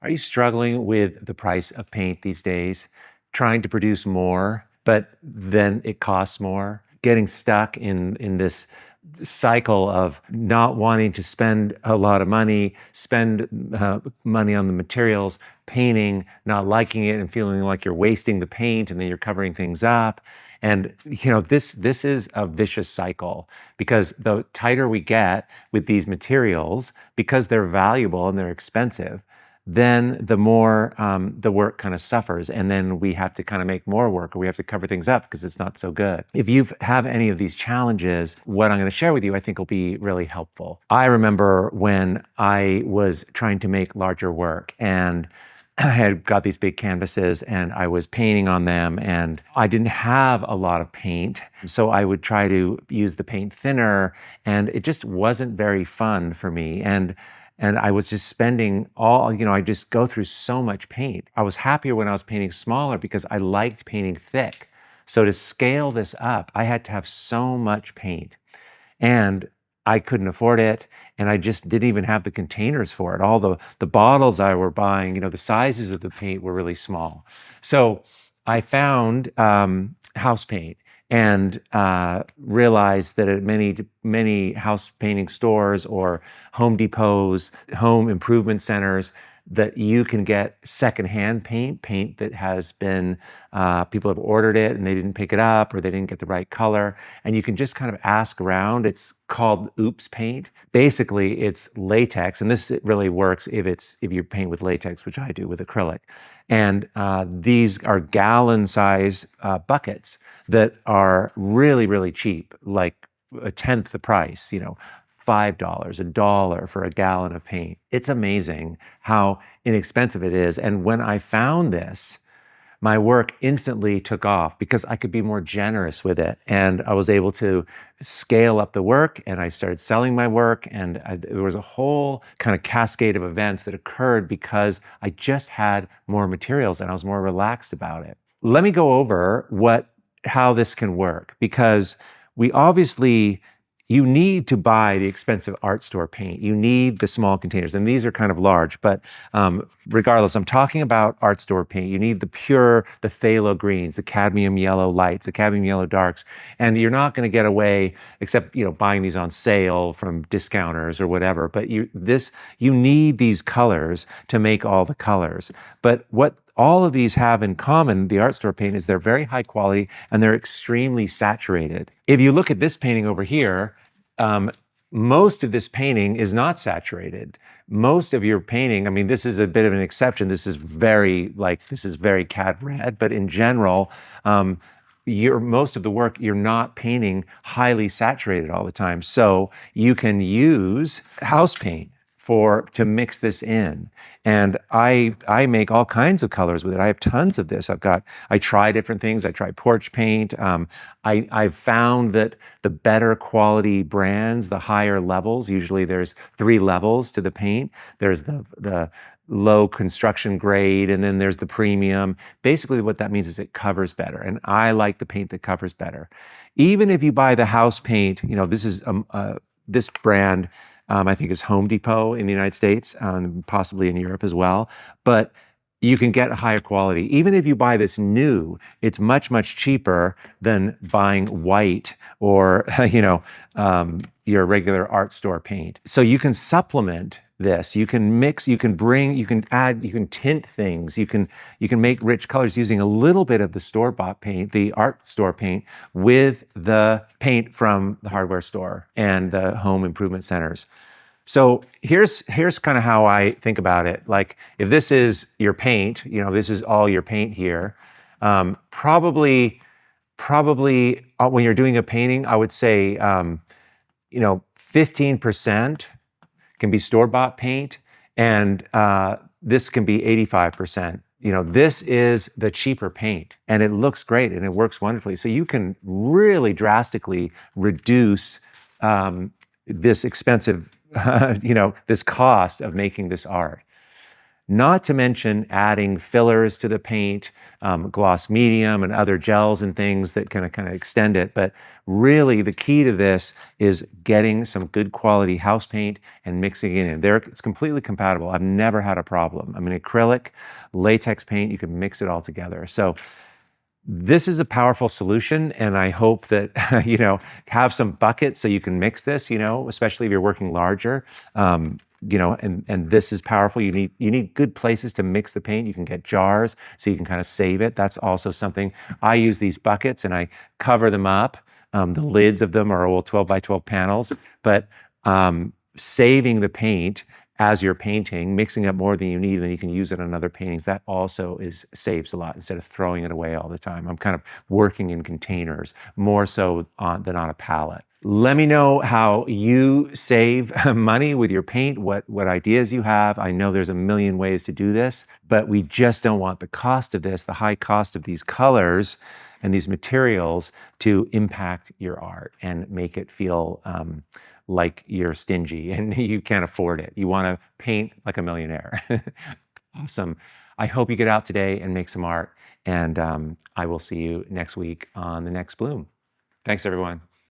Are you struggling with the price of paint these days? Trying to produce more, but then it costs more? Getting stuck in this cycle of not wanting to spend a lot of money, spend money on the materials, painting, not liking it and feeling like you're wasting the paint and then you're covering things up. And this is a vicious cycle because the tighter we get with these materials, because they're valuable and they're expensive, then the more the work kind of suffers, and then we have to kind of make more work, or we have to cover things up because it's not so good. If you have any of these challenges, what I'm going to share with you, I think will be really helpful. I remember when I was trying to make larger work, and I had got these big canvases and I was painting on them, and I didn't have a lot of paint. So I would try to use the paint thinner, and it just wasn't very fun for me. And I was just spending I just go through so much paint. I was happier when I was painting smaller because I liked painting thick. So to scale this up, I had to have so much paint. And I couldn't afford it, and I just didn't even have the containers for it. All the bottles I were buying, the sizes of the paint were really small. So I found house paint and realized that at many house painting stores or Home Depots, home improvement centers, that you can get secondhand paint that has been, people have ordered it and they didn't pick it up or they didn't get the right color. And you can just kind of ask around. It's called oops paint. Basically, it's latex. And this really works if you paint with latex, which I do with acrylic. And these are gallon size buckets that are really, really cheap, like a tenth the price, $5, $1 for a gallon of paint. It's amazing how inexpensive it is. And when I found this, my work instantly took off because I could be more generous with it. And I was able to scale up the work, and I started selling my work. And there was a whole kind of cascade of events that occurred because I just had more materials and I was more relaxed about it. Let me go over how this can work, because you need to buy the expensive art store paint. You need the small containers, and these are kind of large, but regardless, I'm talking about art store paint. You need the phthalo greens, the cadmium yellow lights, the cadmium yellow darks, and you're not going to get away except, buying these on sale from discounters or whatever, but you need these colors to make all the colors. But what all of these have in common, the art store paint, is they're very high quality and they're extremely saturated. If you look at this painting over here, most of this painting is not saturated. Most of your painting, this is a bit of an exception. This is very cad red, but in general, most of the work, you're not painting highly saturated all the time. So you can use house paint to mix this in. And I make all kinds of colors with it. I have tons of this. I try different things. I try porch paint. I've found that the better quality brands, the higher levels, usually there's 3 levels to the paint. There's the low construction grade, and then there's the premium. Basically what that means is it covers better. And I like the paint that covers better. Even if you buy the house paint, this brand, I think is Home Depot in the United States, possibly in Europe as well. But you can get a higher quality. Even if you buy this new, it's much, much cheaper than buying white or, your regular art store paint. So you can supplement this. You can mix, you can add, you can tint things. You can make rich colors using a little bit of the store-bought paint, the art store paint, with the paint from the hardware store and the home improvement centers. So here's kind of how I think about it. Like, if this is your paint, this is all your paint here, probably when you're doing a painting, I would say, 15% can be store-bought paint, and this can be 85%. This is the cheaper paint, and it looks great and it works wonderfully. So you can really drastically reduce this expensive, this cost of making this art. Not to mention adding fillers to the paint, gloss medium and other gels and things that kind of extend it. But really the key to this is getting some good quality house paint and mixing it in. There, it's completely compatible. I've never had a problem. I mean, acrylic, latex paint, you can mix it all together. So this is a powerful solution, and I hope that, have some buckets so you can mix this, especially if you're working larger. And this is powerful. You need good places to mix the paint. You can get jars so you can kind of save it. That's also something. I use these buckets and I cover them up. The lids of them are all 12 by 12 panels, but saving the paint as you're painting, mixing up more than you need, then you can use it on other paintings. That also saves a lot instead of throwing it away all the time. I'm kind of working in containers more so than on a palette. Let me know how you save money with your paint, what ideas you have. I know there's a million ways to do this, but we just don't want the cost of this, the high cost of these colors and these materials to impact your art and make it feel like you're stingy and you can't afford it. You want to paint like a millionaire. Awesome. I hope you get out today and make some art, and I will see you next week on the next bloom. Thanks, everyone.